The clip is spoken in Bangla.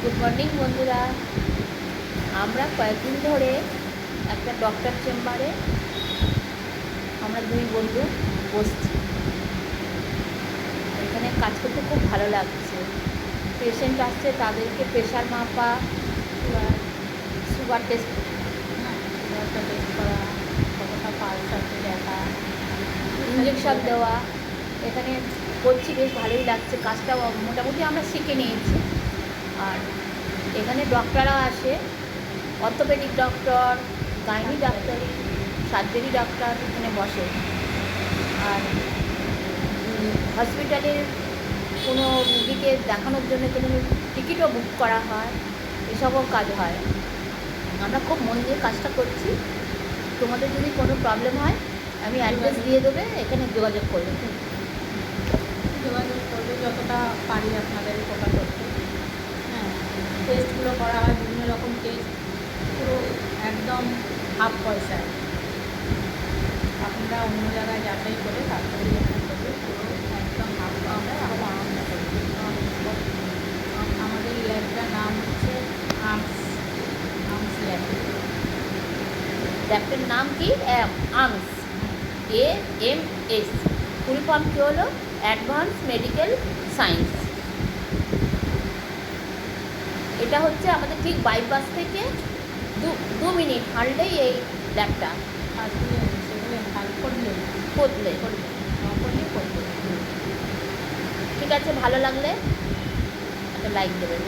গুড মর্নিং বন্ধুরা। আমরা কয়েকদিন ধরে একটা ডক্টর চেম্বারে আমরা দুই বন্ধু বসছি। এখানে কাজ করতে খুব ভালো লাগছে। পেশেন্ট আসছে, তাদেরকে প্রেশার মাপা, সুগার টেস্ট করা, কতটা পালস আছে দেখা, ইঞ্জেকশন দেওয়া, এখানে করছি। বেশ ভালোই লাগছে কাজটা, মোটামুটি আমরা শিখে নিয়েছি। আর এখানে ডক্টররা আসে, orthopaedic doctor, gynae doctor, surgery doctor এখানে বসে। আর হসপিটালের কোনো রুগীকে দেখানোর জন্য কোনো টিকিটও বুক করা হয়, এসবও কাজ হয়। আমরা খুব মন দিয়ে কাজটা করছি। তোমাদের যদি কোনো প্রবলেম হয় আমি অ্যাড্রেস দিয়ে দেবে, এখানে যোগাযোগ করবে যতটা পারি আপনাদের উপকার করতে। হ্যাঁ, টেস্টগুলো করা হয়, বিভিন্ন রকম টেস্ট, পুরো একদম হাফ পয়সায়। আপনারা অন্য জায়গায় যাচাই করে তারপরে যেখানে করবে, পুরো একদম হাফ পয়সায় আরও আরাম করবে। আমাদের ল্যাবটার নাম হচ্ছে আর্মস ল্যাব। ল্যাবটার নাম কি? AMS, AMS। ফুল ফর্ম কী হলো? Advance medical science. এটা হচ্ছে আমাদের ঠিক বাইপাস থেকে 2 মিনিট হাঁটলেই এই ল্যাবটা। আসলে সেগুলো করলে ঠিক আছে, ভালো লাগলে একটা লাইক দেবেন।